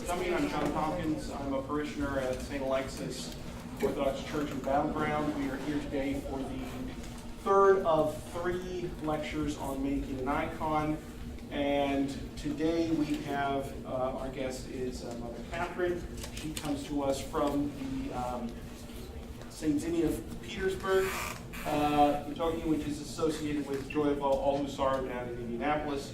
coming. I'm John Tompkins. I'm a parishioner at St. Alexis Orthodox Church in Battleground. We are here today for the third of 3 lectures on making an icon. And today we have, our guest is Mother Katherine. She comes to us from the St. Zinni of Petersburg, Kentucky, which is associated with Joy of All Who Sorrow down in Indianapolis.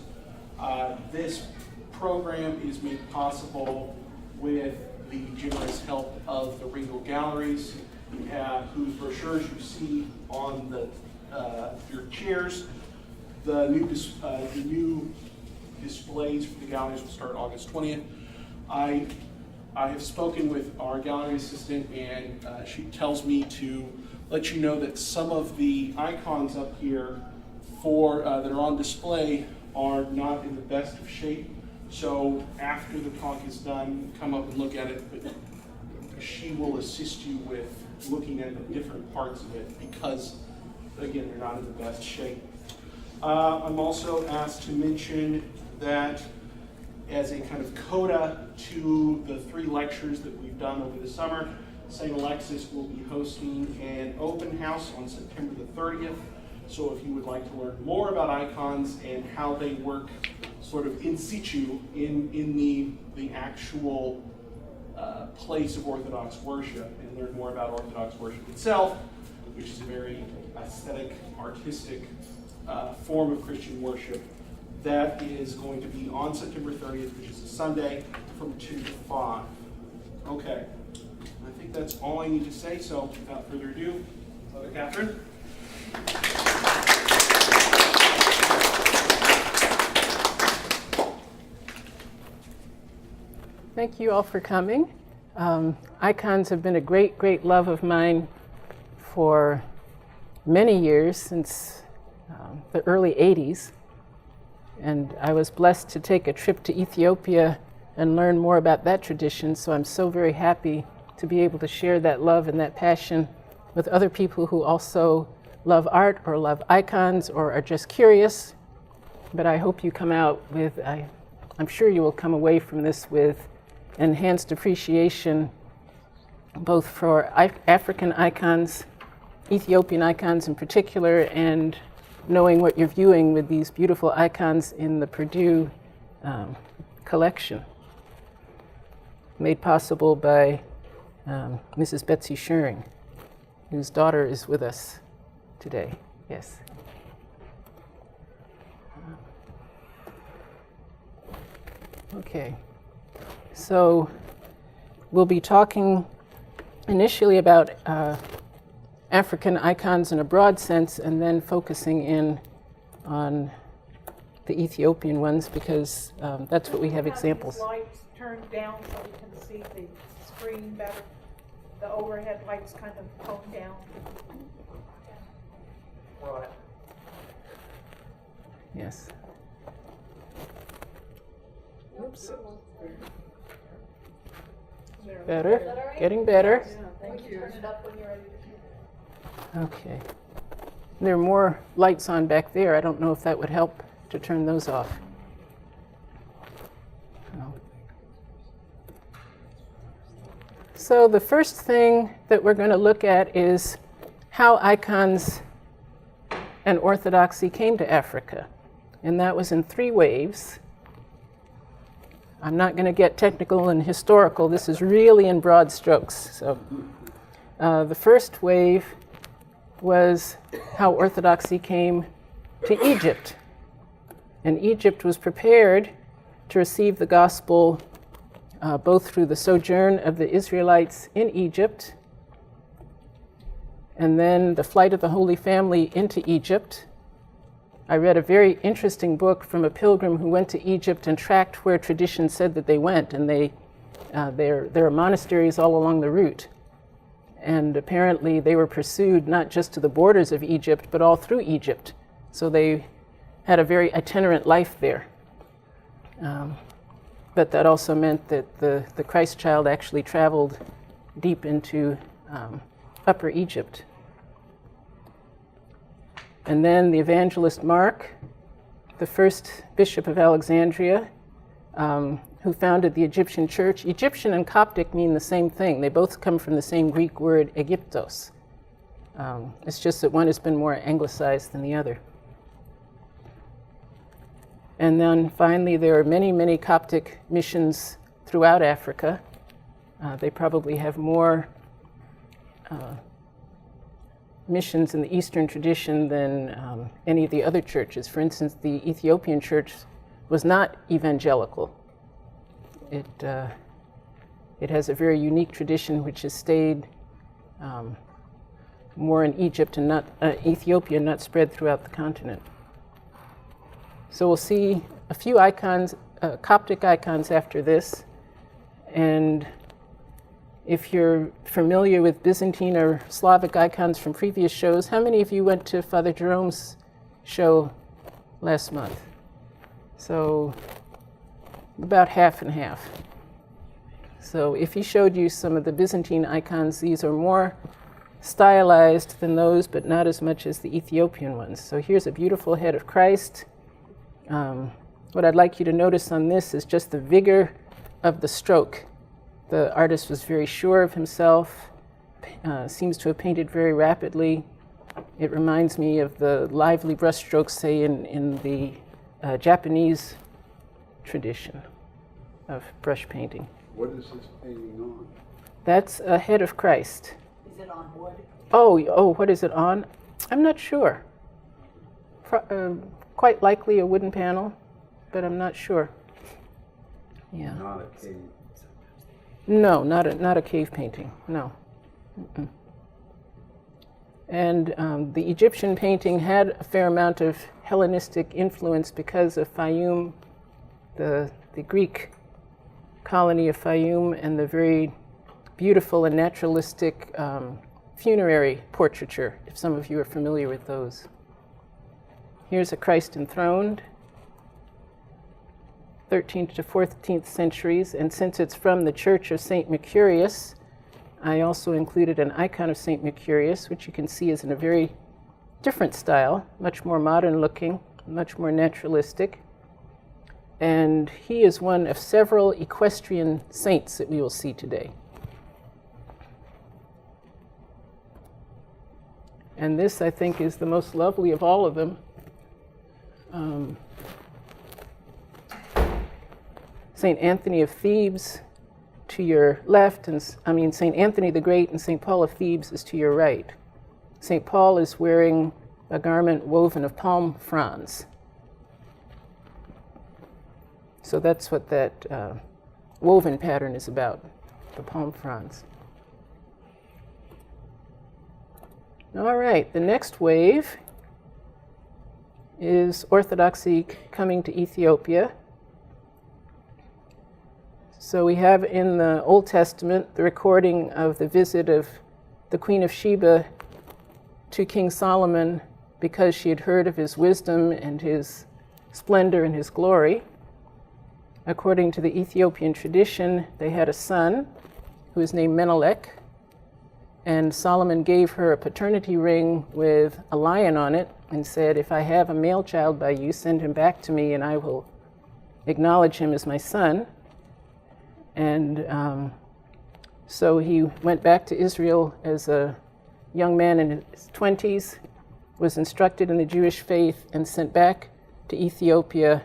This program is made possible with the generous help of the Purdue Galleries, whose brochures you see on your chairs. The new displays for the galleries will start August 20th. I have spoken with our gallery assistant, and she tells me to let you know that some of the icons up here that are on display are not in the best of shape. So after the talk is done, come up and look at it, but she will assist you with looking at the different parts of it because, again, they're not in the best shape. I'm also asked to mention that as a kind of coda to the 3 lectures that we've done over the summer, St. Alexis will be hosting an open house on September the 30th. So if you would like to learn more about icons and how they work sort of in situ in the actual place of Orthodox worship, and learn more about Orthodox worship itself, which is a very aesthetic, artistic form of Christian worship, that is going to be on September 30th, which is a Sunday, from 2 to 5. Okay, I think that's all I need to say, so without further ado, Mother Katherine. Thank you all for coming. Icons have been a great, great love of mine for many years, since the early 80s. And I was blessed to take a trip to Ethiopia and learn more about that tradition, so I'm so very happy to be able to share that love and that passion with other people who also love art or love icons or are just curious. But I hope you come out with, I'm sure you will come away from this with enhanced appreciation both for African icons, Ethiopian icons in particular, and knowing what you're viewing with these beautiful icons in the Purdue collection, made possible by Mrs. Betsy Schering, whose daughter is with us today. Yes. Okay. So we'll be talking initially about African icons in a broad sense, and then focusing in on the Ethiopian ones, because that's what we have examples. Lights turned down so we can see the screen better. The overhead lights kind of toned down. Right. Yes. Oops. Better. Getting better. Yeah, thank you. Turn it up when you're ready to. Okay. There are more lights on back there. I don't know if that would help to turn those off. No. So the first thing that we're going to look at is how icons and orthodoxy came to Africa. And that was in 3 waves. I'm not going to get technical and historical. This is really in broad strokes. So the first wave was how orthodoxy came to Egypt. And Egypt was prepared to receive the gospel both through the sojourn of the Israelites in Egypt and then the flight of the Holy Family into Egypt. I read a very interesting book from a pilgrim who went to Egypt and tracked where tradition said that they went, and there are monasteries all along the route. And apparently they were pursued not just to the borders of Egypt, but all through Egypt. So they had a very itinerant life there. But that also meant that the Christ child actually traveled deep into Upper Egypt. And then the evangelist Mark, the first bishop of Alexandria, who founded the Egyptian church. Egyptian and Coptic mean the same thing. They both come from the same Greek word, Egyptos. It's just that one has been more anglicized than the other. And then finally, there are many, many Coptic missions throughout Africa. They probably have more missions in the Eastern tradition than any of the other churches. For instance, the Ethiopian church was not evangelical. It has a very unique tradition which has stayed more in Egypt and not Ethiopia, not spread throughout the continent. So we'll see a few icons, Coptic icons after this. And if you're familiar with Byzantine or Slavic icons from previous shows, how many of you went to Father Jerome's show last month? So about half and half. So if he showed you some of the Byzantine icons, these are more stylized than those, but not as much as the Ethiopian ones. So here's a beautiful head of Christ. What I'd like you to notice on this is just the vigor of the stroke. The artist was very sure of himself, seems to have painted very rapidly. It reminds me of the lively brushstrokes, say, in the Japanese tradition of brush painting. What is this painting on? That's a head of Christ. Is it on wood? Oh, what is it on? I'm not sure. Quite likely a wooden panel, but I'm not sure. Yeah. Not a cave. No, not a cave painting. No. Mm-mm. And the Egyptian painting had a fair amount of Hellenistic influence because of Fayum, the Greek colony of Fayum, and the very beautiful and naturalistic funerary portraiture, if some of you are familiar with those. Here's a Christ enthroned, 13th to 14th centuries, and since it's from the Church of St. Mercurius, I also included an icon of St. Mercurius, which you can see is in a very different style, much more modern looking, much more naturalistic. And he is one of several equestrian saints that we will see today. And this, I think, is the most lovely of all of them. St. Anthony of Thebes to your left, and St. Anthony the Great and St. Paul of Thebes is to your right. St. Paul is wearing a garment woven of palm fronds. So that's what that woven pattern is about, the palm fronds. All right, the next wave is Orthodoxy coming to Ethiopia. So we have in the Old Testament the recording of the visit of the Queen of Sheba to King Solomon because she had heard of his wisdom and his splendor and his glory. According to the Ethiopian tradition, they had a son who was named Menelik, and Solomon gave her a paternity ring with a lion on it and said, if I have a male child by you, send him back to me and I will acknowledge him as my son. And so he went back to Israel as a young man in his 20s, was instructed in the Jewish faith, and sent back to Ethiopia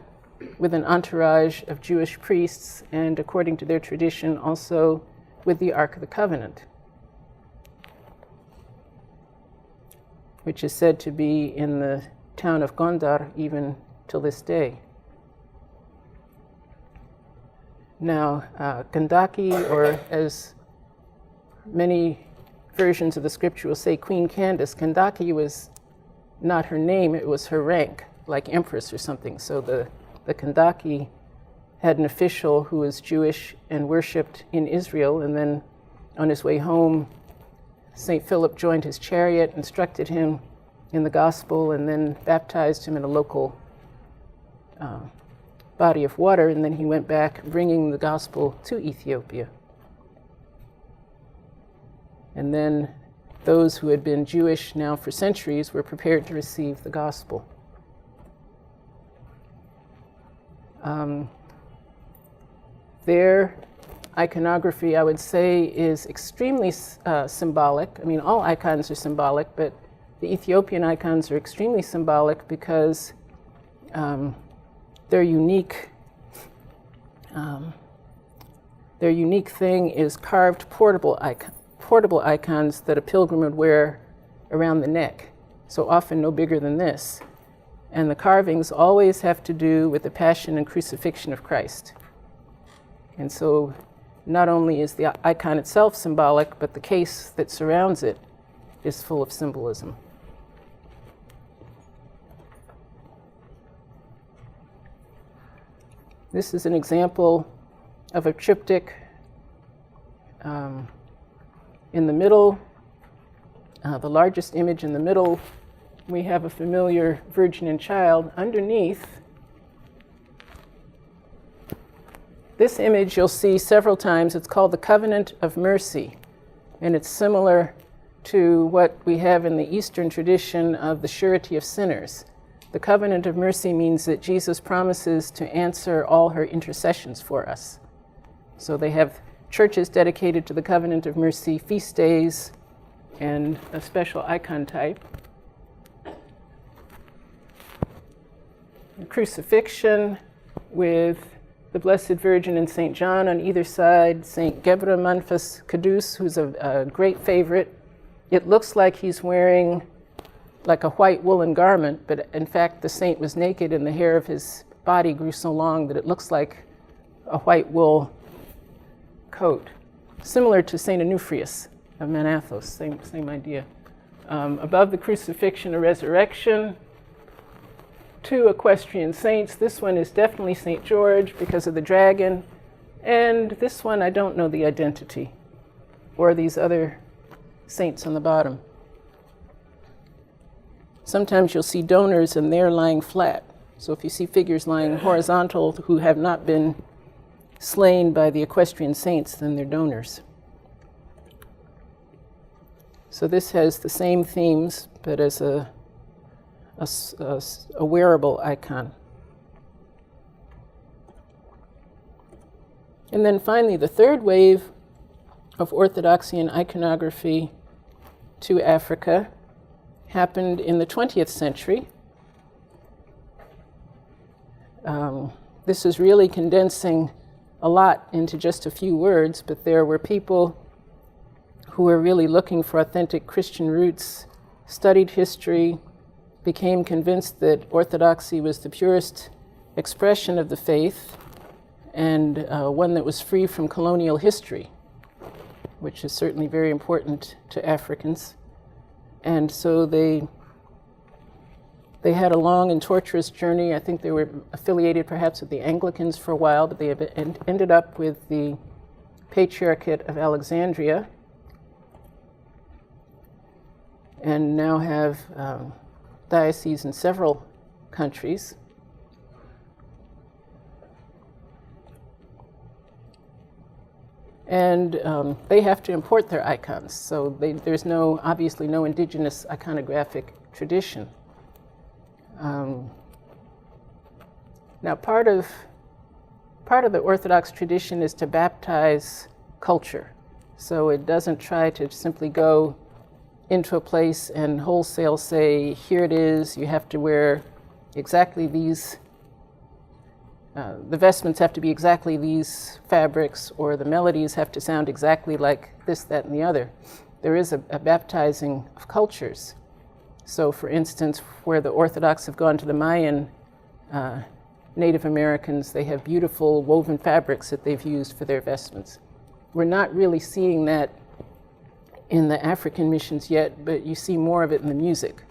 with an entourage of Jewish priests, and according to their tradition, also with the Ark of the Covenant, which is said to be in the town of Gondar even till this day. Now, Gandaki, or as many versions of the scripture will say, Queen Candace, Gandaki was not her name, it was her rank, like empress or something. So the Gandaki had an official who was Jewish and worshipped in Israel, and then on his way home, St. Philip joined his chariot, instructed him in the gospel, and then baptized him in a local body of water, and then he went back bringing the gospel to Ethiopia. And then those who had been Jewish now for centuries were prepared to receive the gospel. their iconography, I would say, is extremely symbolic. I mean, all icons are symbolic, but the Ethiopian icons are extremely symbolic because their unique thing is carved portable icons that a pilgrim would wear around the neck, so often no bigger than this. And the carvings always have to do with the passion and crucifixion of Christ. And so not only is the icon itself symbolic, but the case that surrounds it is full of symbolism. This is an example of a triptych. In the middle, the largest image in the middle, we have a familiar Virgin and Child. Underneath, this image you'll see several times. It's called the Covenant of Mercy, and it's similar to what we have in the Eastern tradition of the surety of sinners. The Covenant of Mercy means that Jesus promises to answer all her intercessions for us. So they have churches dedicated to the Covenant of Mercy, feast days, and a special icon type. The crucifixion with the Blessed Virgin and St. John on either side, St. Gebra Manfas Kadus, who's a great favorite. It looks like he's wearing like a white woolen garment, but in fact the saint was naked and the hair of his body grew so long that it looks like a white wool coat, similar to St. Onufrius of Manathos, same idea. Above the crucifixion, a resurrection, two equestrian saints. This one is definitely St. George because of the dragon, and this one I don't know the identity, or these other saints on the bottom. Sometimes you'll see donors and they're lying flat. So if you see figures lying horizontal who have not been slain by the equestrian saints, then they're donors. So this has the same themes, but as a wearable icon. And then finally, the third wave of Orthodoxy and iconography to Africa happened in the 20th century. This is really condensing a lot into just a few words, but there were people who were really looking for authentic Christian roots, studied history, became convinced that Orthodoxy was the purest expression of the faith and one that was free from colonial history, which is certainly very important to Africans. And so they had a long and torturous journey. I think they were affiliated perhaps with the Anglicans for a while, but they ended up with the Patriarchate of Alexandria and now have dioceses in several countries. And they have to import their icons, so there's obviously no indigenous iconographic tradition. Now, part of the Orthodox tradition is to baptize culture, so it doesn't try to simply go into a place and wholesale say, here it is, you have to wear exactly these. The vestments have to be exactly these fabrics, or the melodies have to sound exactly like this, that, and the other. There is a baptizing of cultures. So, for instance, where the Orthodox have gone to the Mayan Native Americans, they have beautiful woven fabrics that they've used for their vestments. We're not really seeing that in the African missions yet, but you see more of it in the music.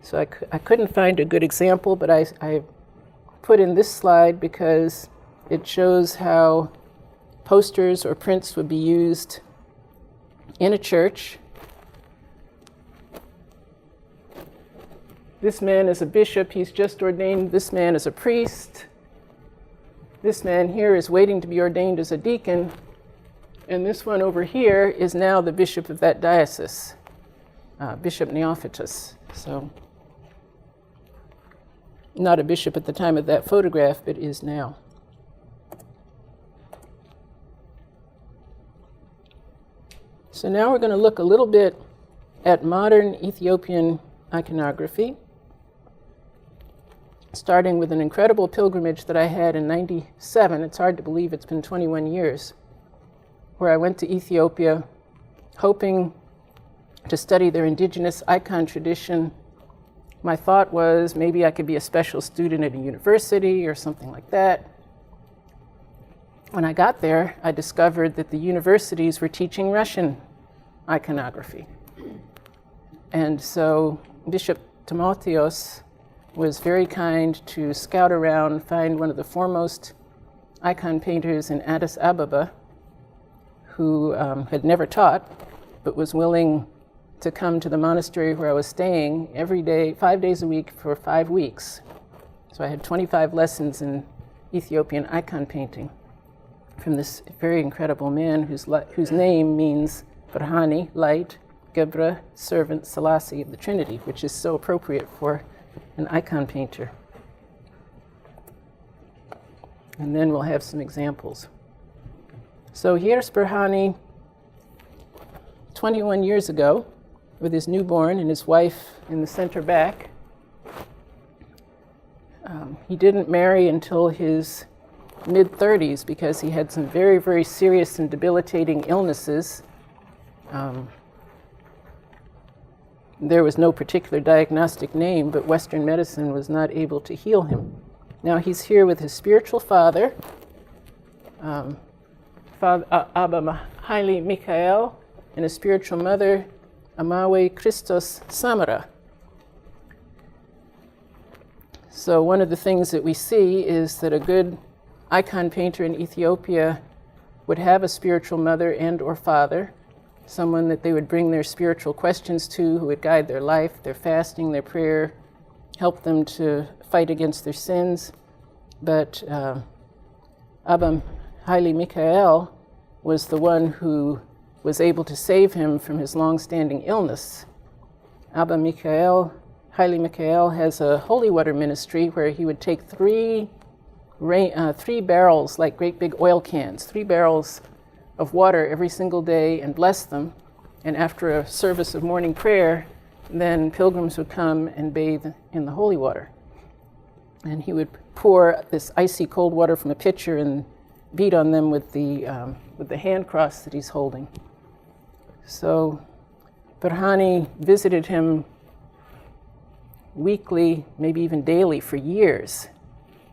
So I couldn't find a good example, but I put in this slide because it shows how posters or prints would be used in a church. This man is a bishop, he's just ordained. This man is a priest. This man here is waiting to be ordained as a deacon. And this one over here is now the bishop of that diocese, Bishop Neophytus. So, not a bishop at the time of that photograph, but is now. So now we're going to look a little bit at modern Ethiopian iconography, starting with an incredible pilgrimage that I had in '97. It's hard to believe it's been 21 years, where I went to Ethiopia hoping to study their indigenous icon tradition. My thought was maybe I could be a special student at a university or something like that. When I got there, I discovered that the universities were teaching Russian iconography. And so Bishop Timotheos was very kind to scout around, find one of the foremost icon painters in Addis Ababa, who had never taught, but was willing to come to the monastery where I was staying every day, 5 days a week for 5 weeks. So I had 25 lessons in Ethiopian icon painting from this very incredible man whose name means Brahani, light, Gebra, servant, Selassie of the Trinity, which is so appropriate for an icon painter. And then we'll have some examples. So here's Brahani 21 years ago with his newborn and his wife in the center back. He didn't marry until his mid-30s because he had some very, very serious and debilitating illnesses. There was no particular diagnostic name, but Western medicine was not able to heal him. Now he's here with his spiritual father, Abba Haile Michael, and his spiritual mother, Amawe Christos Samara. So one of the things that we see is that a good icon painter in Ethiopia would have a spiritual mother and or father, someone that they would bring their spiritual questions to, who would guide their life, their fasting, their prayer, help them to fight against their sins. But Abba Haile Michael was the one who was able to save him from his long-standing illness. Abba Haile Michael has a holy water ministry where he would take three barrels, like great big oil cans, 3 barrels of water every single day and bless them. And after a service of morning prayer, then pilgrims would come and bathe in the holy water. And he would pour this icy cold water from a pitcher and beat on them with the hand cross that he's holding. So Brahani visited him weekly, maybe even daily for years,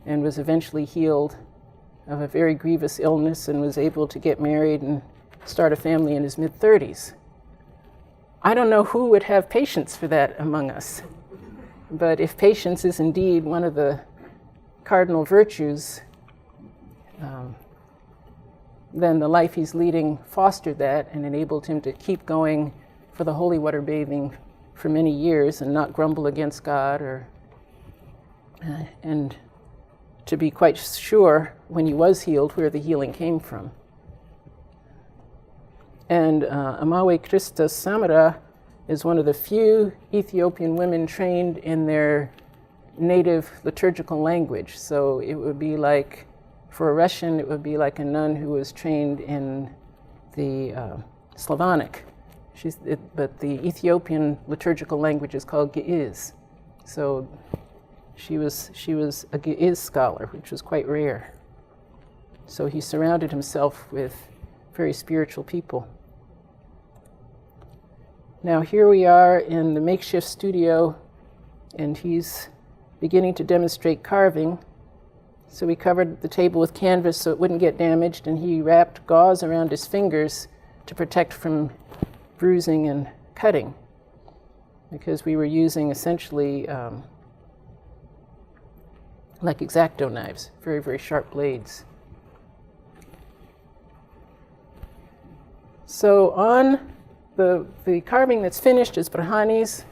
and was eventually healed of a very grievous illness and was able to get married and start a family in his mid-30s. I don't know who would have patience for that among us, but if patience is indeed one of the cardinal virtues, then the life he's leading fostered that and enabled him to keep going for the holy water bathing for many years and not grumble against God and to be quite sure when he was healed where the healing came from. And Amawe Christos Samara is one of the few Ethiopian women trained in their native liturgical language. So it would be like, for a Russian, it would be like a nun who was trained in the Slavonic. But the Ethiopian liturgical language is called Ge'ez. So she was a Ge'ez scholar, which was quite rare. So he surrounded himself with very spiritual people. Now here we are in the makeshift studio, and he's beginning to demonstrate carving. So we covered the table with canvas so it wouldn't get damaged, and he wrapped gauze around his fingers to protect from bruising and cutting, because we were using essentially like X-Acto knives, very, very sharp blades. So on the carving that's finished is Brahani's.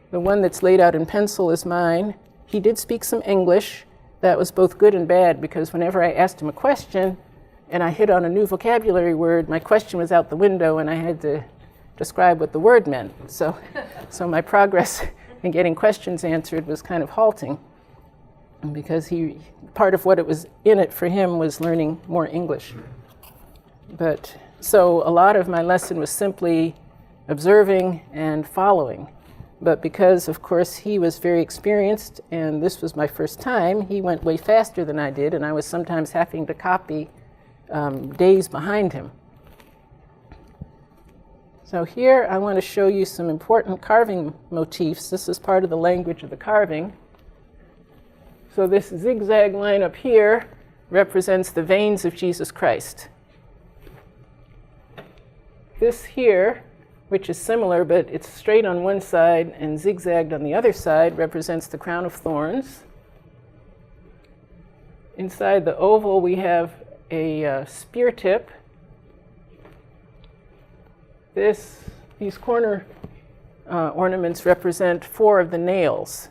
The one that's laid out in pencil is mine. He did speak some English. That was both good and bad, because whenever I asked him a question and I hit on a new vocabulary word, my question was out the window and I had to describe what the word meant. So my progress in getting questions answered was kind of halting, because part of what it was in it for him was learning more English. But So a lot of my lesson was simply observing and following. But because, of course, he was very experienced and this was my first time, he went way faster than I did, and I was sometimes having to copy days behind him. So here I want to show you some important carving motifs. This is part of the language of the carving. So this zigzag line up here represents the veins of Jesus Christ. This here, which is similar, but it's straight on one side and zigzagged on the other side, represents the crown of thorns. Inside the oval, we have a spear tip. These corner ornaments represent 4 of the nails.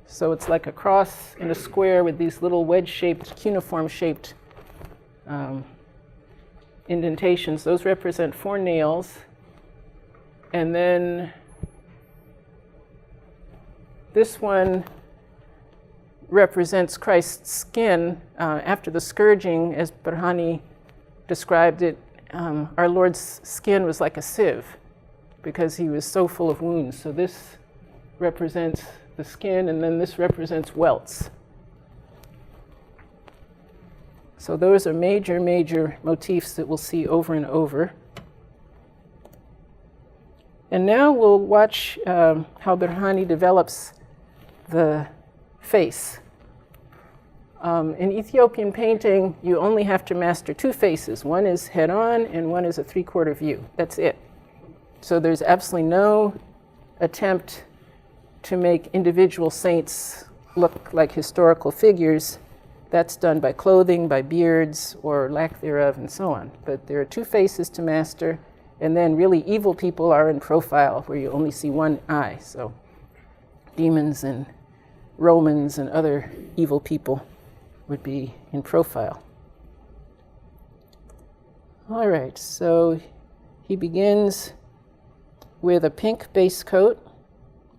So it's like a cross in a square with these little wedge-shaped, cuneiform-shaped indentations. Those represent 4 nails. And then this one represents Christ's skin. After the scourging, as Burhani described it, our Lord's skin was like a sieve because he was so full of wounds. So this represents the skin, and then this represents welts. So those are major, major motifs that we'll see over and over. And now we'll watch how Burhani develops the face. In Ethiopian painting, you only have to master 2 faces. One is head-on, and one is a 3/4 view. That's it. So there's absolutely no attempt to make individual saints look like historical figures. That's done by clothing, by beards, or lack thereof, and so on. But there are 2 faces to master, and then really evil people are in profile, where you only see one eye. So demons and Romans and other evil people would be in profile. All right, so he begins with a pink base coat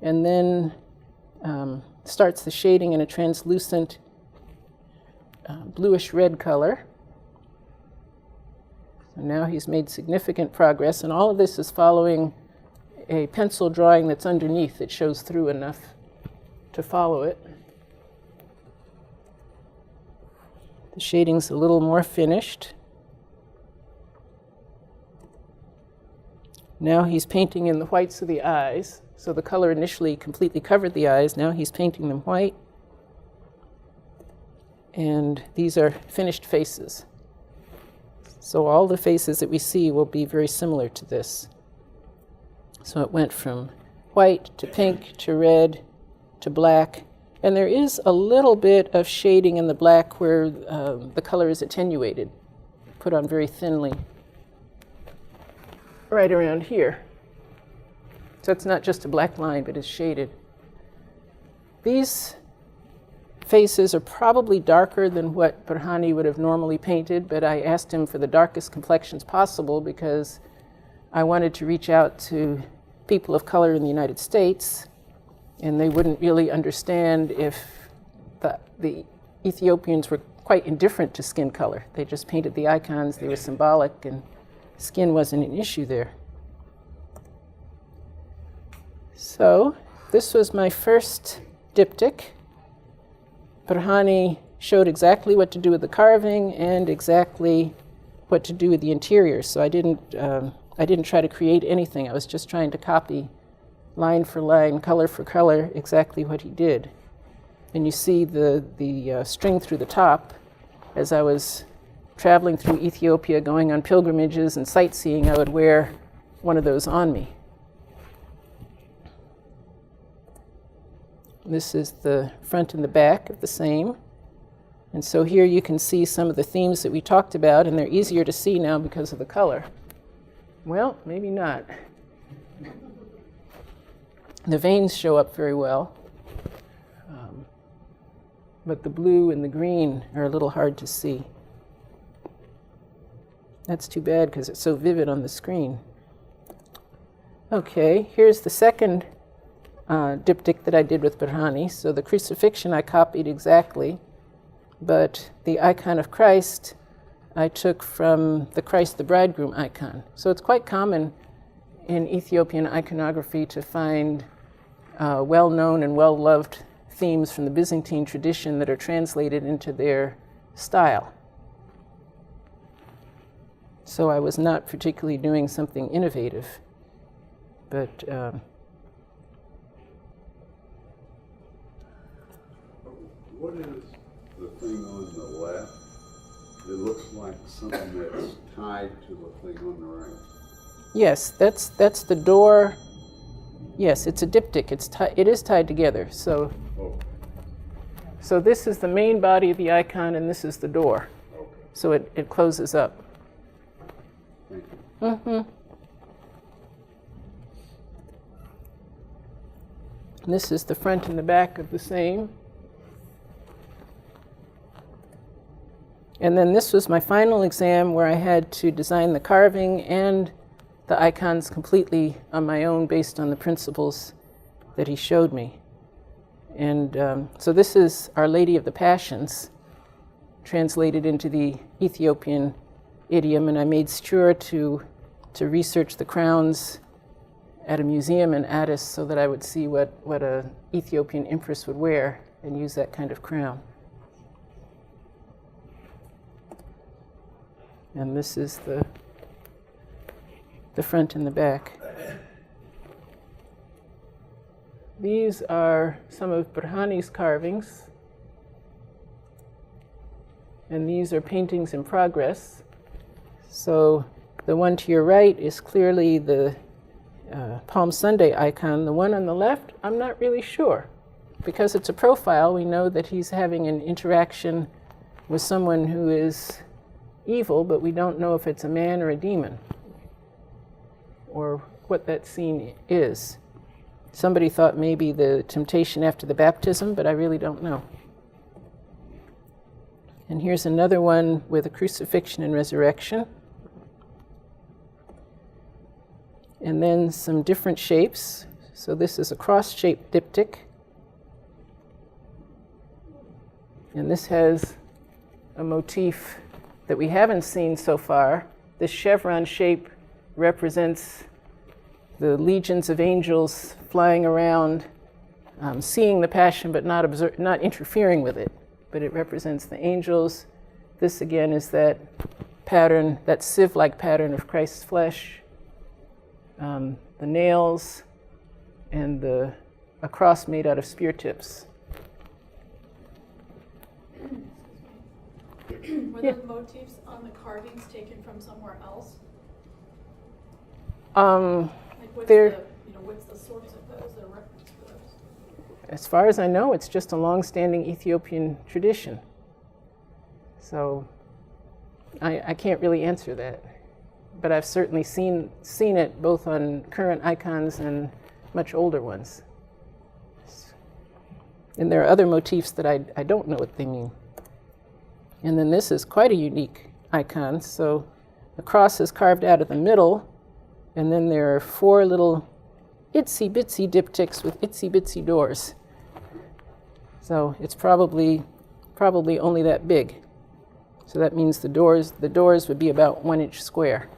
and then starts the shading in a translucent bluish red color. So now he's made significant progress, and all of this is following a pencil drawing that's underneath that shows through enough to follow it. The shading's a little more finished. Now he's painting in the whites of the eyes. So the color initially completely covered the eyes. Now he's painting them white. And these are finished faces. So all the faces that we see will be very similar to this. So it went from white to pink to red to black. And there is a little bit of shading in the black where the color is attenuated, put on very thinly, right around here. So it's not just a black line, but it's shaded. These faces are probably darker than what Burhani would have normally painted, but I asked him for the darkest complexions possible because I wanted to reach out to people of color in the United States, and they wouldn't really understand if the Ethiopians were quite indifferent to skin color. They just painted the icons, they were symbolic, and skin wasn't an issue there. So this was my first diptych. Burhani showed exactly what to do with the carving and exactly what to do with the interior. So I didn't try to create anything. I was just trying to copy line for line, color for color, exactly what he did. And you see the string through the top. As I was traveling through Ethiopia, going on pilgrimages and sightseeing, I would wear one of those on me. This is the front and the back of the same. And so here you can see some of the themes that we talked about, and they're easier to see now because of the color. Well, maybe not. The veins show up very well, but the blue and the green are a little hard to see. That's too bad because it's so vivid on the screen. Okay, here's the second diptych that I did with Burhani. So the crucifixion I copied exactly, but the icon of Christ, I took from the Christ the Bridegroom icon. So it's quite common in Ethiopian iconography to find well-known and well-loved themes from the Byzantine tradition that are translated into their style. So I was not particularly doing something innovative, but What is the thing on the left? It looks like something that's tied to the thing on the right. yes, that's the door. Yes, it's a diptych. It is tied together. So Oh, so this is the main body of the icon, and this is the door. okay. So it closes up. Thank you. Mm-hmm. And this is the front and the back of the same. And then this was my final exam where I had to design the carving and the icons completely on my own based on the principles that he showed me. And so this is Our Lady of the Passions, translated into the Ethiopian idiom, and I made sure to research the crowns at a museum in Addis so that I would see what a Ethiopian empress would wear and use that kind of crown. And this is the front and the back. These are some of Burhani's carvings, and these are paintings in progress. So the one to your right is clearly the Palm Sunday icon. The one on the left, I'm not really sure. Because it's a profile, we know that he's having an interaction with someone who is evil, but we don't know if it's a man or a demon, or what that scene is. Somebody thought maybe the temptation after the baptism, but I really don't know. And here's another one with a crucifixion and resurrection. And then some different shapes. So this is a cross-shaped diptych. And this has a motif that we haven't seen so far. This chevron shape represents the legions of angels flying around, seeing the Passion but not interfering with it. But it represents the angels. This again is that pattern, that sieve-like pattern of Christ's flesh. The nails and a cross made out of spear tips. Were Yeah. those motifs on the carvings taken from somewhere else? Like what's They're- what's the source of those, the reference for those? As far as I know, it's just a long-standing Ethiopian tradition. So I can't really answer that. But I've certainly seen it both on current icons and much older ones. And there are other motifs that I don't know what they mean. And then this is quite a unique icon. So the cross is carved out of the middle, and then there are 4 little itsy-bitsy diptychs with itsy-bitsy doors. So it's probably only that big. So that means the doors would be about 1 inch square.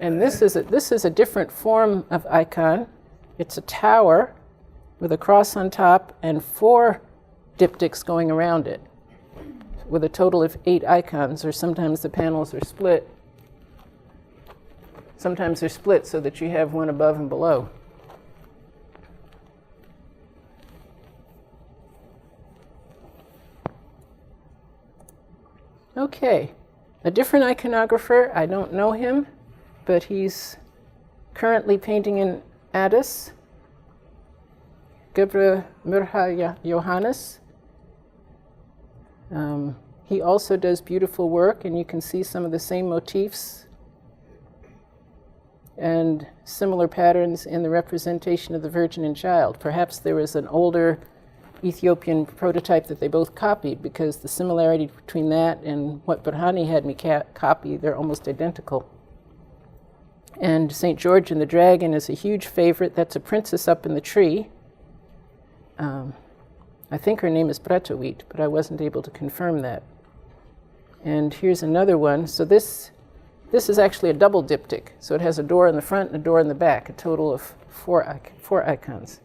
And this is a different form of icon. It's a tower with a cross on top and 4 diptychs going around it, with a total of 8 icons, or sometimes the panels are split. Sometimes they're split so that you have one above and below. Okay, a different iconographer. I don't know him, but he's currently painting in Addis. Gebre Murha Johannes. He also does beautiful work, and you can see some of the same motifs and similar patterns in the representation of the Virgin and Child. Perhaps there was an older Ethiopian prototype that they both copied, because the similarity between that and what Burhani had me copy, they're almost identical. And St. George and the Dragon is a huge favorite. That's a princess up in the tree. I think her name is Bratowit, but I wasn't able to confirm that. And here's another one. So this is actually a double diptych. So it has a door in the front and a door in the back, a total of four icons.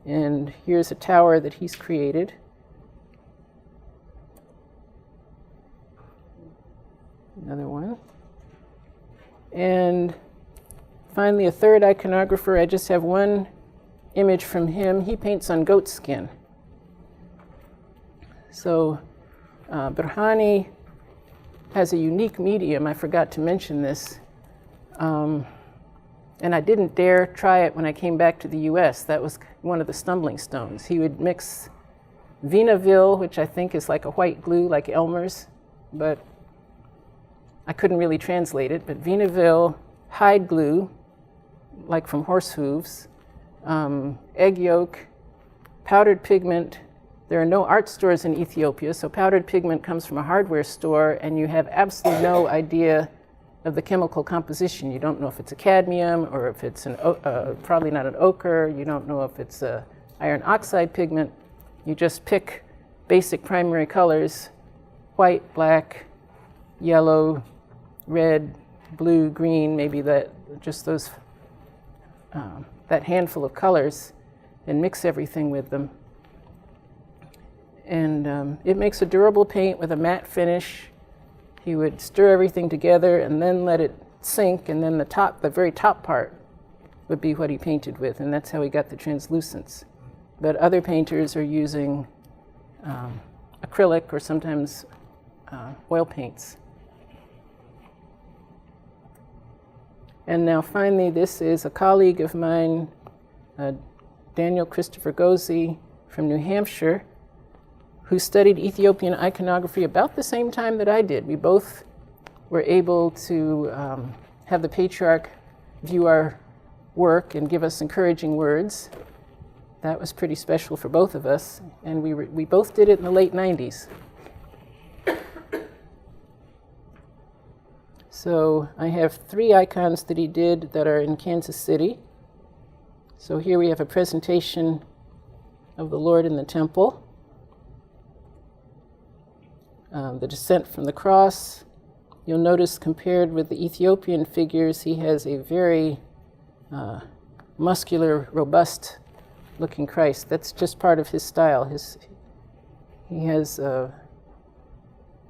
And here's a tower that he's created. Another one. And finally, a third iconographer. I just have one image from him. He paints on goat skin. So Berhani has a unique medium. I forgot to mention this. And I didn't dare try it when I came back to the US. That was one of the stumbling stones. He would mix Vinaville, which I think is like a white glue, like Elmer's, but I couldn't really translate it. But Vinaville, hide glue, like from horse hooves, egg yolk, powdered pigment. There are no art stores in Ethiopia, so powdered pigment comes from a hardware store, and you have absolutely no idea of the chemical composition. You don't know if it's a cadmium or if it's probably not an ochre. You don't know if it's a iron oxide pigment. You just pick basic primary colors: white, black, yellow, red, blue, green, maybe that handful of colors, and mix everything with them. And it makes a durable paint with a matte finish. He would stir everything together and then let it sink, and then the very top part would be what he painted with, and that's how he got the translucence. But other painters are using acrylic or sometimes oil paints. And now finally, this is a colleague of mine, Daniel Christopher Gozi from New Hampshire, who studied Ethiopian iconography about the same time that I did. We both were able to have the patriarch view our work and give us encouraging words. That was pretty special for both of us, and we both did it in the late 90s. So I have 3 icons that he did that are in Kansas City. So here we have a presentation of the Lord in the temple. The descent from the cross. You'll notice compared with the Ethiopian figures, he has a very muscular, robust looking Christ. That's just part of his style. He has a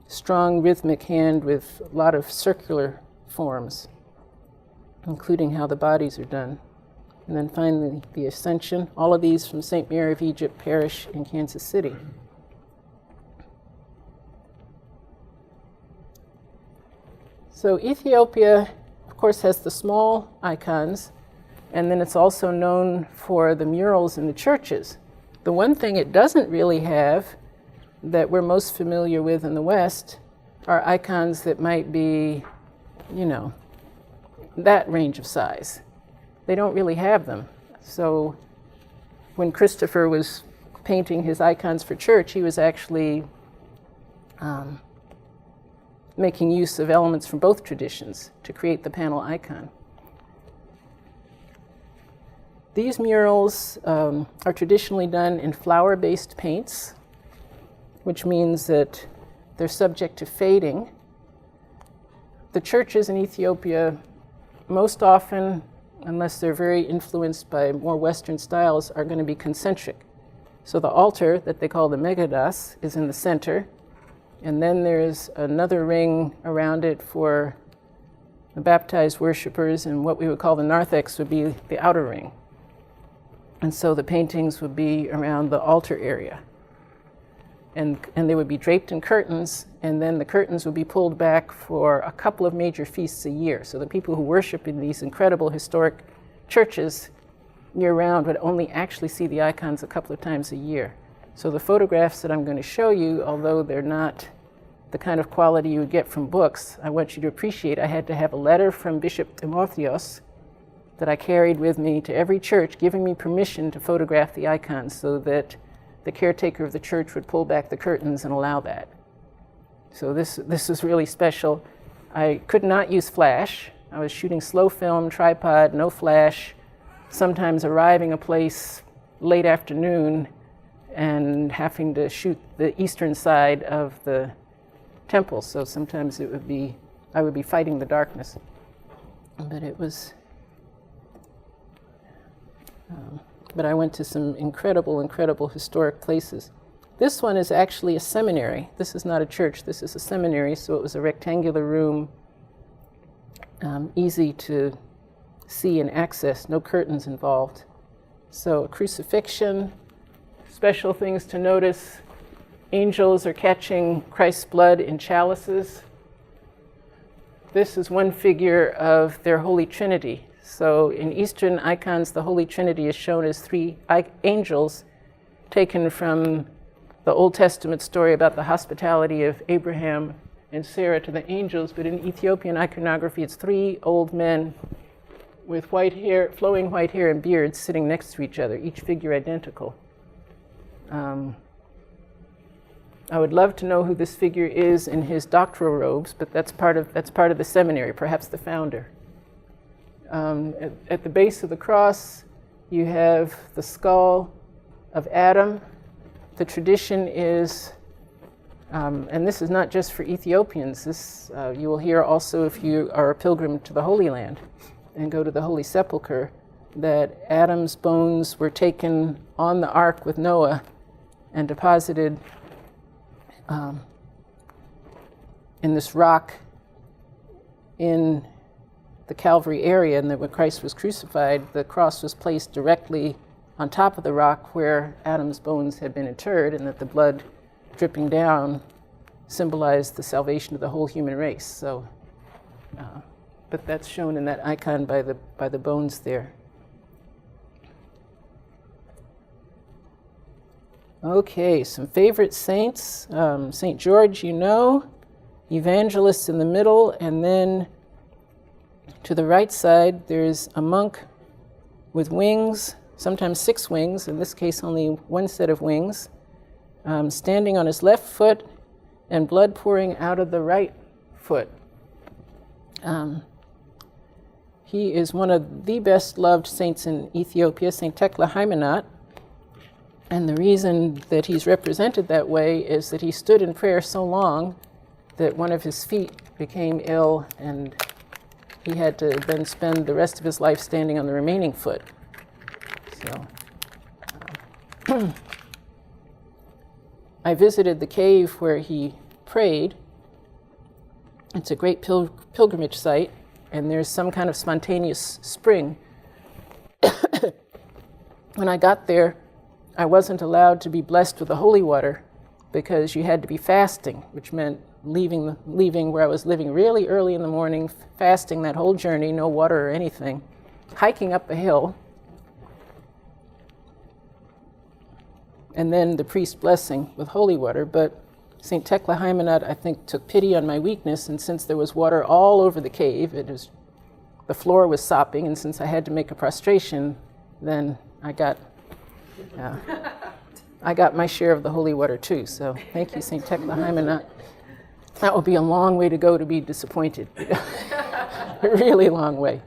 strong rhythmic hand with a lot of circular forms, including how the bodies are done. And then finally, the Ascension. All of these from St. Mary of Egypt Parish in Kansas City. So Ethiopia, of course, has the small icons, and then it's also known for the murals in the churches. The one thing it doesn't really have that we're most familiar with in the West are icons that might be, that range of size. They don't really have them. So when Christopher was painting his icons for church, he was actually making use of elements from both traditions to create the panel icon. These murals are traditionally done in flower-based paints, which means that they're subject to fading. The churches in Ethiopia, most often, unless they're very influenced by more Western styles, are going to be concentric. So the altar that they call the megadas is in the center, and then there's another ring around it for the baptized worshipers, and what we would call the narthex would be the outer ring. And so the paintings would be around the altar area. And they would be draped in curtains, and then the curtains would be pulled back for a couple of major feasts a year. So the people who worship in these incredible historic churches year-round would only actually see the icons a couple of times a year. So the photographs that I'm going to show you, although they're not the kind of quality you would get from books, I want you to appreciate I had to have a letter from Bishop Timotheos that I carried with me to every church, giving me permission to photograph the icons so that the caretaker of the church would pull back the curtains and allow that. So this is really special. I could not use flash. I was shooting slow film, tripod, no flash, sometimes arriving a place late afternoon and having to shoot the eastern side of the temple. So sometimes I would be fighting the darkness. But it was, but I went to some incredible historic places. This one is actually a seminary. This is not a church, this is a seminary, so it was a rectangular room, easy to see and access, no curtains involved. So a crucifixion, special things to notice. Angels are catching Christ's blood in chalices. This is one figure of their Holy Trinity. So in Eastern icons, the Holy Trinity is shown as three angels taken from the Old Testament story about the hospitality of Abraham and Sarah to the angels, but in Ethiopian iconography, it's three old men with white hair, flowing white hair and beards sitting next to each other, each figure identical. I would love to know who this figure is in his doctoral robes, but that's part of the seminary, perhaps the founder. At the base of the cross, you have the skull of Adam. The tradition is, and this is not just for Ethiopians, this you will hear also if you are a pilgrim to the Holy Land and go to the Holy Sepulchre, that Adam's bones were taken on the ark with Noah and deposited in this rock in the Calvary area, and that when Christ was crucified, the cross was placed directly on top of the rock where Adam's bones had been interred, and that the blood dripping down symbolized the salvation of the whole human race. So, but that's shown in that icon by the bones there. Okay, some favorite saints. St. George, you know, evangelists in the middle, and then to the right side, there's a monk with wings, sometimes 6 wings, in this case only 1 set of wings, standing on his left foot and blood pouring out of the right foot. He is one of the best loved saints in Ethiopia, St. Tekla Hymenot. And the reason that he's represented that way is that he stood in prayer so long that one of his feet became ill, and he had to then spend the rest of his life standing on the remaining foot. So, I visited the cave where he prayed. It's a great pilgrimage site, and there's some kind of spontaneous spring. When I got there, I wasn't allowed to be blessed with the holy water because you had to be fasting, which meant leaving where I was living really early in the morning, fasting that whole journey, no water or anything, hiking up a hill, and then the priest blessing with holy water. But St. Tekla Hymenot, I think, took pity on my weakness, and since there was water all over the cave, the floor was sopping, and since I had to make a prostration, then I got my share of the holy water too. So thank you, St. Tekla Hymenot. That will be a long way to go to be disappointed. A really long way.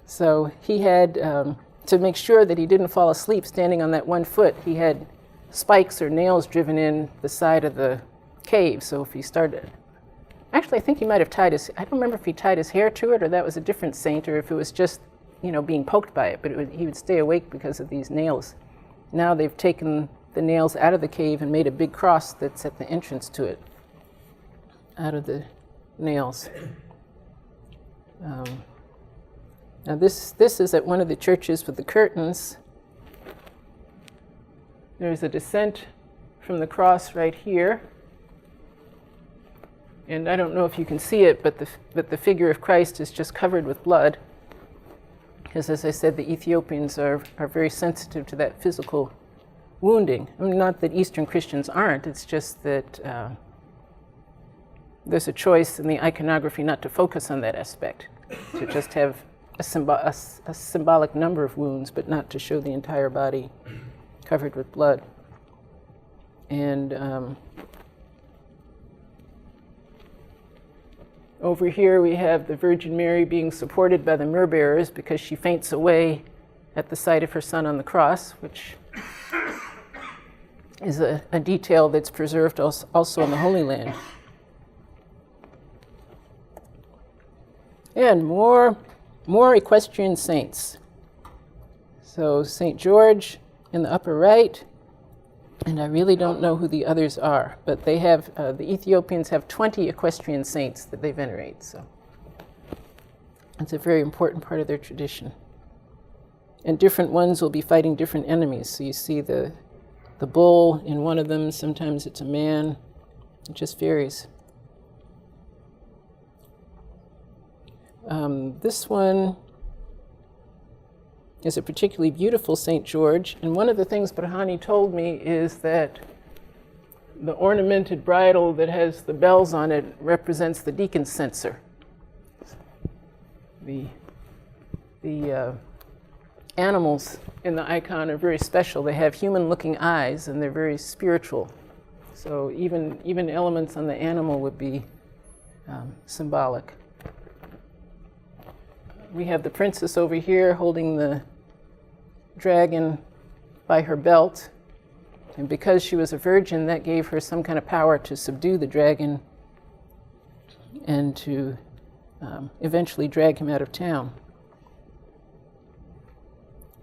So he had, to make sure that he didn't fall asleep standing on that 1 foot, he had spikes or nails driven in the side of the cave. So if he started, actually I think he might have I don't remember if he tied his hair to it or that was a different saint, or if it was just, being poked by it, but he would stay awake because of these nails. Now they've taken the nails out of the cave and made a big cross that's at the entrance to it, out of the nails. Now this is at one of the churches with the curtains. There's a descent from the cross right here. And I don't know if you can see it, but the figure of Christ is just covered with blood. Because as I said, the Ethiopians are very sensitive to that physical wounding. I mean, not that Eastern Christians aren't, it's just that there's a choice in the iconography not to focus on that aspect, to just have a symbolic number of wounds, but not to show the entire body covered with blood. And over here we have the Virgin Mary being supported by the myrrh bearers because she faints away at the sight of her son on the cross, which is a detail that's preserved also in the Holy Land. And more equestrian saints. So St. George in the upper right, and I really don't know who the others are, but they have, the Ethiopians have 20 equestrian saints that they venerate, so it's a very important part of their tradition. And different ones will be fighting different enemies. So you see the bull in one of them, sometimes it's a man, it just varies. This one is a particularly beautiful St. George, and one of the things Brahani told me is that the ornamented bridle that has the bells on it represents the deacon's censer. The animals in the icon are very special. They have human-looking eyes, and they're very spiritual. So even elements on the animal would be symbolic. We have the princess over here holding the dragon by her belt, and because she was a virgin, that gave her some kind of power to subdue the dragon and to eventually drag him out of town.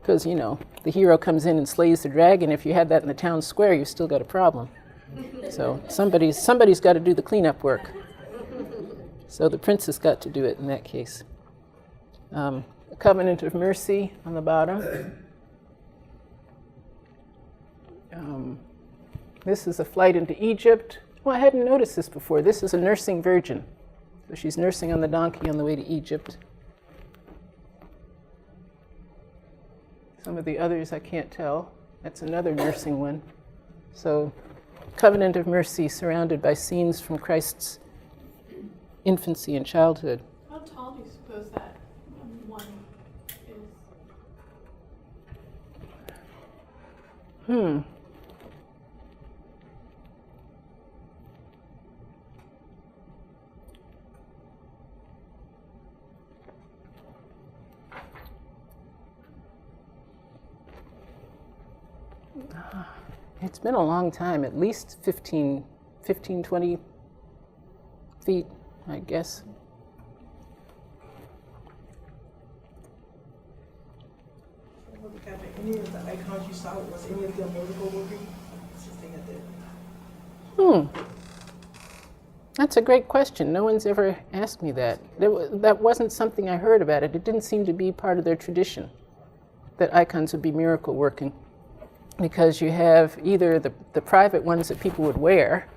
Because, you know, the hero comes in and slays the dragon. If you had that in the town square, you've still got a problem. So somebody's got to do the cleanup work. So the princess got to do it in that case. A covenant of mercy on the bottom. This is a flight into Egypt. Well, I hadn't noticed this before. This is a nursing virgin. So she's nursing on the donkey on the way to Egypt. Some of the others I can't tell. That's another nursing one. So, covenant of mercy surrounded by scenes from Christ's infancy and childhood. How tall do you suppose that one is? It's been a long time, at least 15, 20 feet, I guess. Any of the icons you saw, was any of them vertical working? Since they had that. That's a great question. No one's ever asked me that. That wasn't something I heard about it. It didn't seem to be part of their tradition, that icons would be miracle working. Because you have either the private ones that people would wear,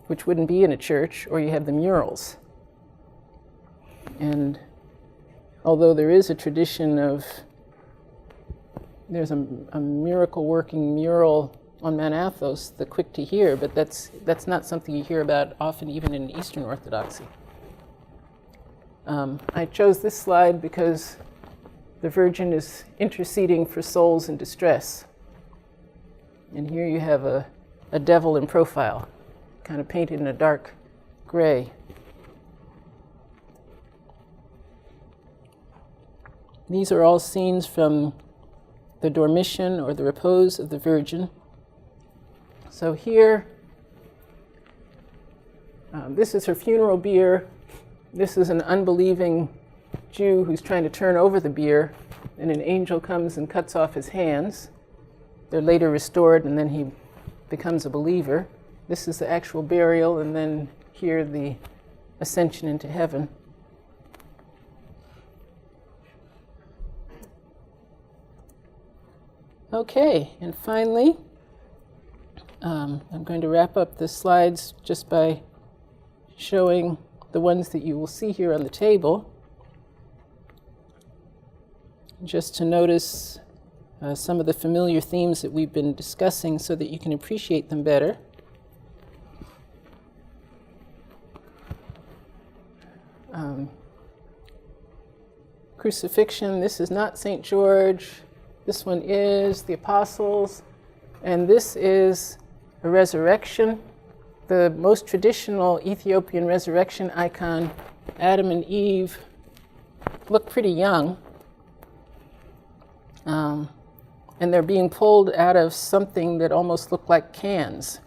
which wouldn't be in a church, or you have the murals. And although there is a tradition of, there's a miracle-working mural on Mount Athos, the quick to hear, but that's not something you hear about often even in Eastern Orthodoxy. I chose this slide because the Virgin is interceding for souls in distress. And here you have a devil in profile, kind of painted in a dark gray. These are all scenes from the Dormition or the Repose of the Virgin. So here, this is her funeral bier. This is an unbelieving Jew who's trying to turn over the bier, and an angel comes and cuts off his hands. They're later restored, and then he becomes a believer. This is the actual burial, and then here the ascension into heaven. Okay, and finally, I'm going to wrap up the slides just by showing the ones that you will see here on the table. Just to notice some of the familiar themes that we've been discussing so that you can appreciate them better. Crucifixion, this is not St. George. This one is the Apostles. And this is a resurrection. The most traditional Ethiopian resurrection icon, Adam and Eve, look pretty young. and they're being pulled out of something that almost look like cans.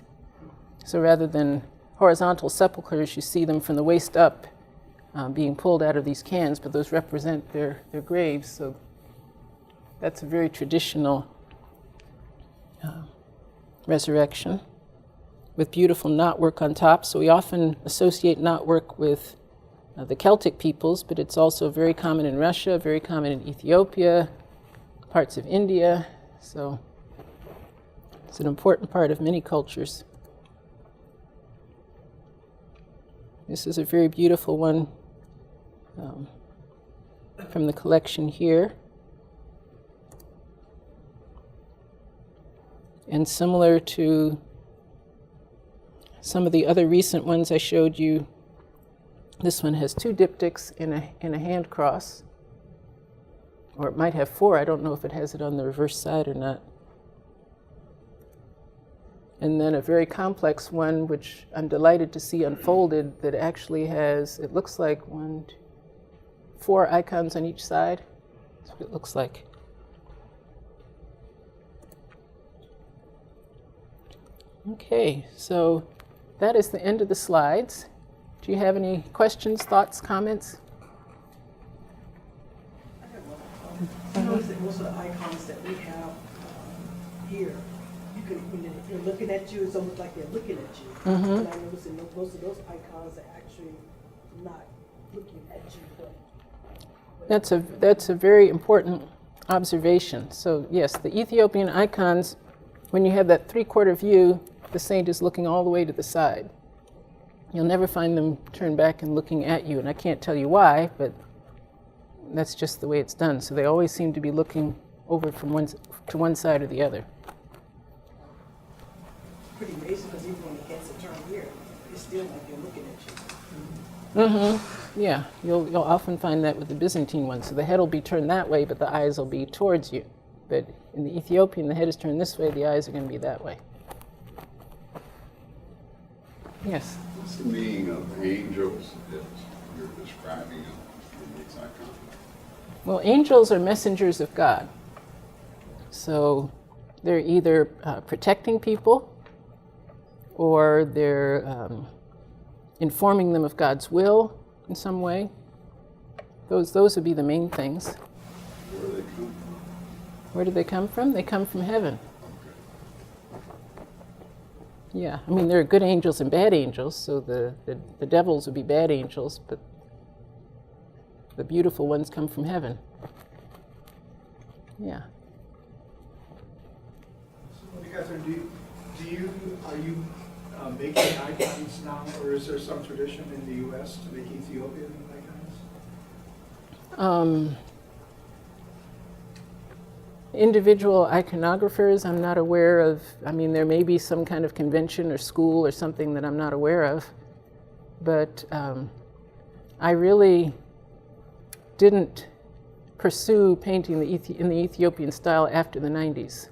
So rather than horizontal sepulchres, you see them from the waist up being pulled out of these cans, but those represent their graves. So that's a very traditional resurrection with beautiful knotwork on top. So we often associate knotwork with the Celtic peoples, but it's also very common in Russia, very common in Ethiopia, parts of India. So it's an important part of many cultures. This is a very beautiful one from the collection here. And similar to some of the other recent ones I showed you, this one has 2 diptychs in a hand cross. Or it might have 4. I don't know if it has it on the reverse side or not. And then a very complex one, which I'm delighted to see unfolded, that actually has, it looks like 4 icons on each side. That's what it looks like. Okay, so that is the end of the slides. Do you have any questions, thoughts, comments? I noticed that most of the icons that we have here, you can, when they're looking at you, it's almost like they're looking at you. Mm-hmm. But I noticed that most of those icons are actually not looking at you, but That's a very important observation. So yes, the Ethiopian icons, when you have that 3/4 view, the saint is looking all the way to the side. You'll never find them turn back and looking at you, and I can't tell you why, but that's just the way it's done. So they always seem to be looking over from one side or the other. pretty amazing because even when the cats are turned here, it's still like they're looking at you. Mm-hmm. Yeah, you'll often find that with the Byzantine ones. So the head will be turned that way, but the eyes will be towards you. But in the Ethiopian, the head is turned this way, the eyes are going to be that way. Yes? What's the meaning of angels that you're describing in these icons? Well, angels are messengers of God. So they're either protecting people or they're informing them of God's will in some way. Those would be the main things. Where do they come from? Where do they come from? They come from heaven. Yeah, I mean, there are good angels and bad angels, so the devils would be bad angels, but the beautiful ones come from heaven. Yeah. Katherine, are you making icons now, or is there some tradition in the U.S. to make Ethiopian icons? Individual iconographers, I'm not aware of. I mean, there may be some kind of convention or school or something that I'm not aware of, but I really didn't pursue painting in the Ethiopian style after the 90s.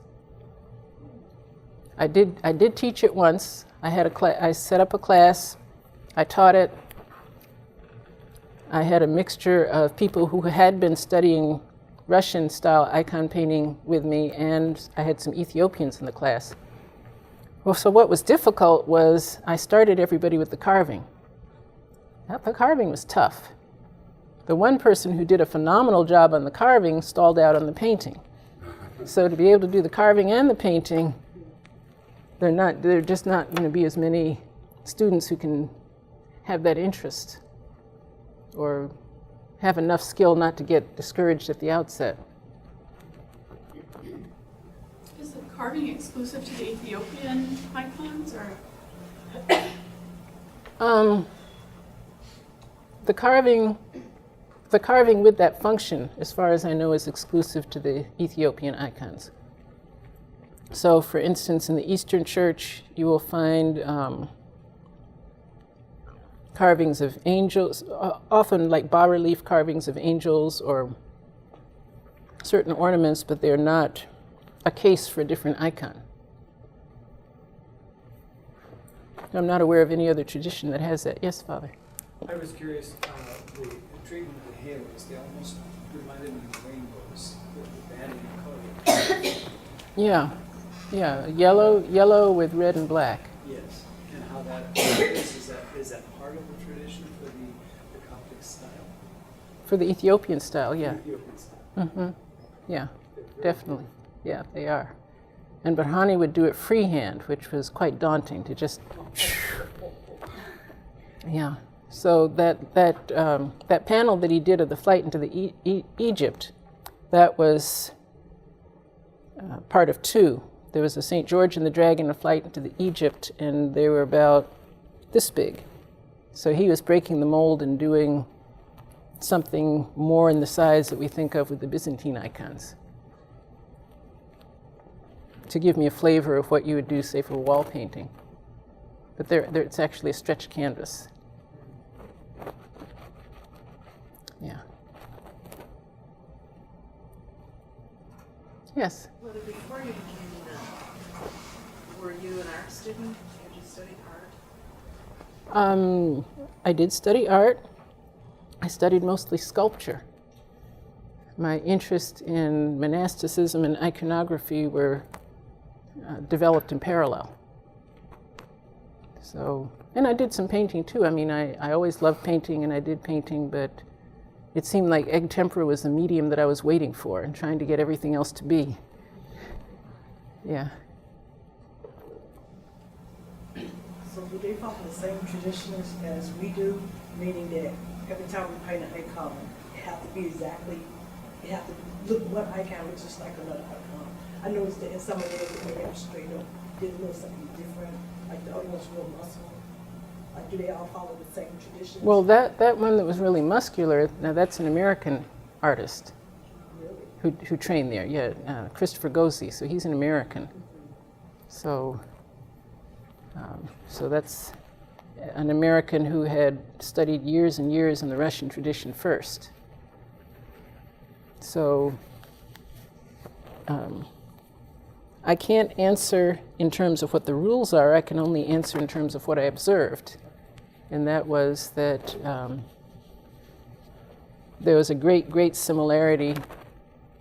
I did teach it once. I set up a class. I taught it. I had a mixture of people who had been studying Russian-style icon painting with me, and I had some Ethiopians in the class. Well, so what was difficult was I started everybody with the carving. The carving was tough. The one person who did a phenomenal job on the carving stalled out on the painting. So to be able to do the carving and the painting, there are just not going to be as many students who can have that interest or have enough skill not to get discouraged at the outset. Is the carving exclusive to the Ethiopian icons, or? The carving with that function, as far as I know, is exclusive to the Ethiopian icons. So, for instance, in the Eastern Church, you will find carvings of angels, often like bas-relief carvings of angels or certain ornaments, but they're not a case for a different icon. I'm not aware of any other tradition that has that. Yes, Father? I was curious, the treatment of the halos, they almost reminded me of rainbows, with the banding of color. Yeah, yeah, yellow with red and black. Yes, and how that is that part of the tradition for the Coptic style? For the Ethiopian style, yeah. Ethiopian style. Mm-hmm. Yeah, definitely. Yeah, they are. And Barhani would do it freehand, which was quite daunting to just. Yeah. So that panel that he did of the flight into the Egypt, that was part of two. There was a St. George and the Dragon, a flight into the Egypt, and they were about this big. So he was breaking the mold and doing something more in the size that we think of with the Byzantine icons, to give me a flavor of what you would do, say, for wall painting. But it's actually a stretched canvas. Yeah. Yes? Well, before you became a nun, were you an art student? Had you studied art? I did study art. I studied mostly sculpture. My interest in monasticism and iconography were developed in parallel. So, and I did some painting too. I mean, I always loved painting, and I did painting, but it seemed like egg tempera was the medium that I was waiting for and trying to get everything else to be. Yeah. So do they follow the same traditions as we do, meaning that every time we paint an icon, it has to be exactly, it has to look one icon looks just like another icon. I noticed that in some of those when they have straight up, did look something different, like the other one's real muscle. Like, do they all follow the same traditions? Well, that one that was really muscular, now that's an American artist who trained there. Yeah, Christopher Gozzi, so he's an American. So that's an American who had studied years and years in the Russian tradition first. So I can't answer in terms of what the rules are. I can only answer in terms of what I observed. And that was that there was a great similarity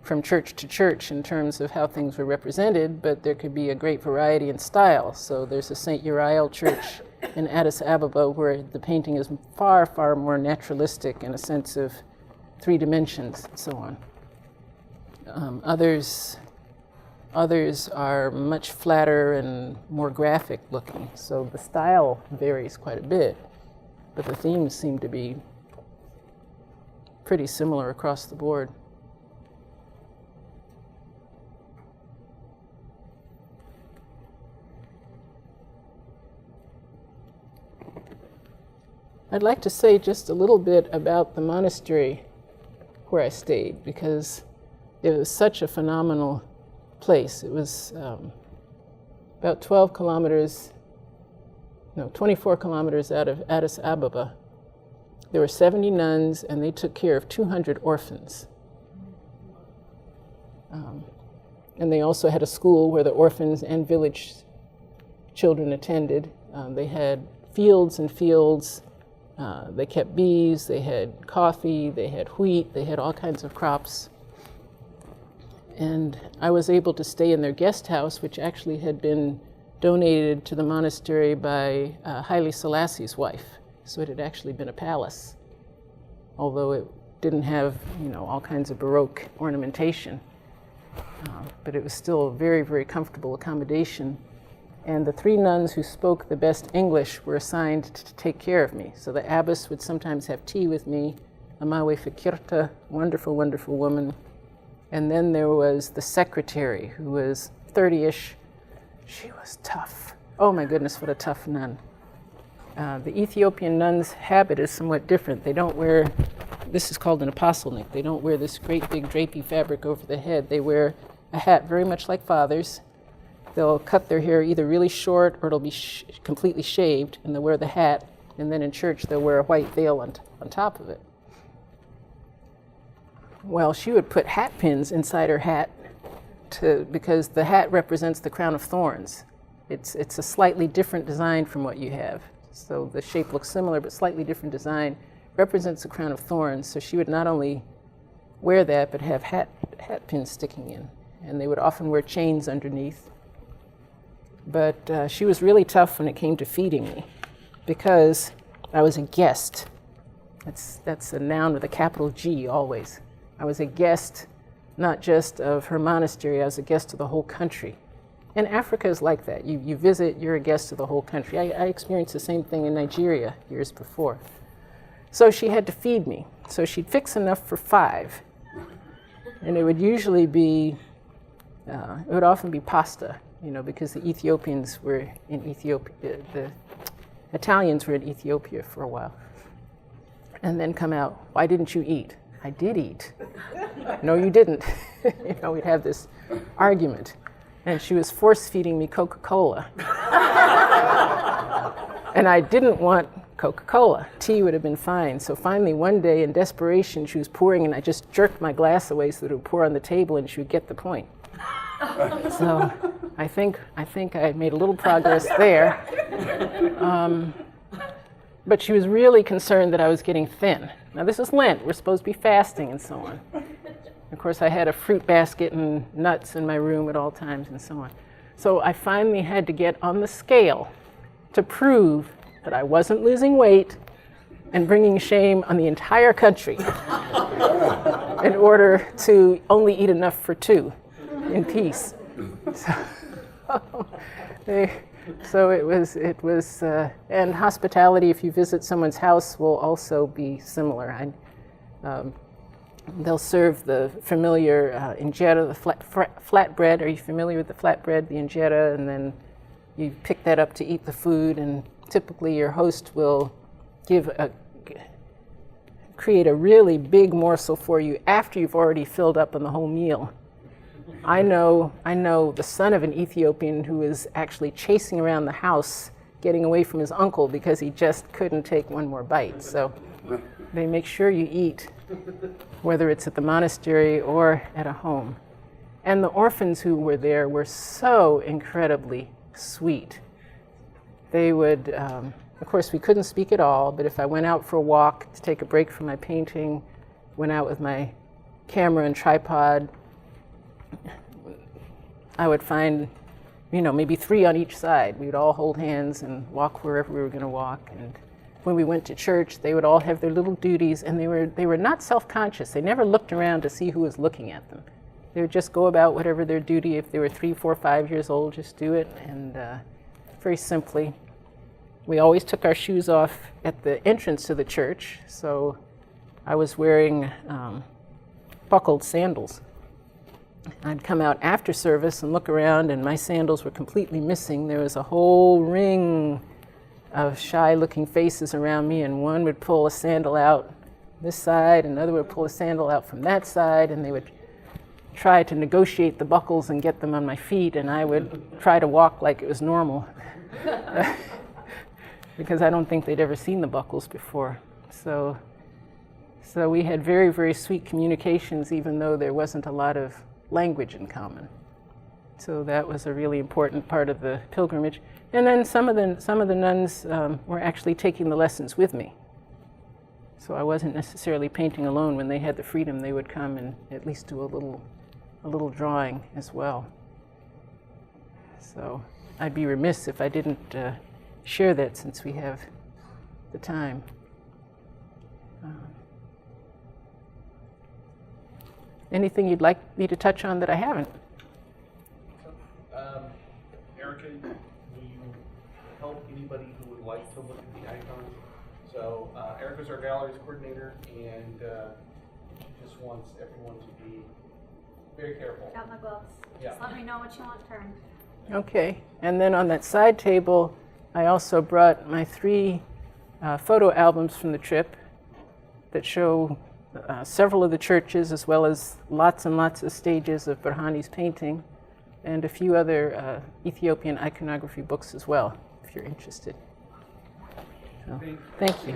from church to church in terms of how things were represented, but there could be a great variety in style. So there's a St. Uriel church in Addis Ababa where the painting is far more naturalistic in a sense of 3 dimensions and so on. Others are much flatter and more graphic looking. So the style varies quite a bit, but the themes seem to be pretty similar across the board. I'd like to say just a little bit about the monastery where I stayed, because it was such a phenomenal place. It was about 24 kilometers out of Addis Ababa. There were 70 nuns, and they took care of 200 orphans. And they also had a school where the orphans and village children attended. They had fields and fields. They kept bees, they had coffee, they had wheat, they had all kinds of crops. And I was able to stay in their guest house, which actually had been donated to the monastery by Haile Selassie's wife. So it had actually been a palace, although it didn't have, all kinds of Baroque ornamentation. But it was still a very comfortable accommodation. And the 3 nuns who spoke the best English were assigned to take care of me. So the abbess would sometimes have tea with me, Amawe Fikirta, wonderful woman. And then there was the secretary, who was 30-ish. She was tough. Oh my goodness, what a tough nun. The Ethiopian nun's habit is somewhat different. They don't wear, this is called an apostolnik. They don't wear this great big drapey fabric over the head. They wear a hat very much like fathers. They'll cut their hair either really short or it'll be completely shaved, and they'll wear the hat, and then in church they'll wear a white veil on top of it. Well, she would put hat pins inside her hat because the hat represents the crown of thorns. It's a slightly different design from what you have. So the shape looks similar, but slightly different design, represents the crown of thorns. So she would not only wear that, but have hat pins sticking in. and they would often wear chains underneath. But she was really tough when it came to feeding me, because I was a guest. That's a noun with a capital G always. I was a guest, not just of her monastery, I was a guest of the whole country. And Africa is like that. You visit, you're a guest of the whole country. I experienced the same thing in Nigeria years before. So she had to feed me. So she'd fix enough for 5. And it would usually be, it would often be pasta, because the Ethiopians were in Ethiopia, the Italians were in Ethiopia for a while. And then come out, why didn't you eat? I did eat. No, you didn't. We'd have this argument. And she was force-feeding me Coca-Cola. And I didn't want Coca-Cola. Tea would have been fine. So finally, one day, in desperation, she was pouring, and I just jerked my glass away so that it would pour on the table, and she would get the point. So I think I made a little progress there. But she was really concerned that I was getting thin. Now, this is Lent. We're supposed to be fasting and so on. Of course, I had a fruit basket and nuts in my room at all times and so on. So I finally had to get on the scale to prove that I wasn't losing weight and bringing shame on the entire country in order to only eat enough for 2 in peace. So it was, and hospitality, if you visit someone's house, will also be similar. They'll serve the familiar injera, the flatbread. Are you familiar with the flatbread, the injera? And then you pick that up to eat the food, and typically your host will create a really big morsel for you after you've already filled up on the whole meal. I know the son of an Ethiopian who is actually chasing around the house, getting away from his uncle because he just couldn't take one more bite. So they make sure you eat, whether it's at the monastery or at a home. And the orphans who were there were so incredibly sweet. They would, of course, we couldn't speak at all, but if I went out for a walk to take a break from my painting, went out with my camera and tripod, I would find, maybe 3 on each side. We would all hold hands and walk wherever we were going to walk. And when we went to church, they would all have their little duties, and they were not self-conscious. They never looked around to see who was looking at them. They would just go about whatever their duty. If they were 3, 4, 5 years old, just do it, and very simply. We always took our shoes off at the entrance to the church, so I was wearing buckled sandals. I'd come out after service and look around, and my sandals were completely missing. There was a whole ring of shy-looking faces around me, and one would pull a sandal out this side, another would pull a sandal out from that side, and they would try to negotiate the buckles and get them on my feet, and I would try to walk like it was normal because I don't think they'd ever seen the buckles before. So we had very, very sweet communications, even though there wasn't a lot of language in common. So that was a really important part of the pilgrimage. And then some of the nuns were actually taking the lessons with me. So I wasn't necessarily painting alone. When they had the freedom, they would come and at least do a little drawing as well. So I'd be remiss if I didn't share that, since we have the time. Anything you'd like me to touch on that I haven't? Erica, will you help anybody who would like to look at the icons? So Erica's our galleries coordinator, and she just wants everyone to be very careful. Got my gloves. Yeah. Just let me know what you want turned. Okay. And then on that side table, I also brought my 3 photo albums from the trip that show several of the churches, as well as lots and lots of stages of Burhani's painting, and a few other Ethiopian iconography books as well, if you're interested. So, thank you.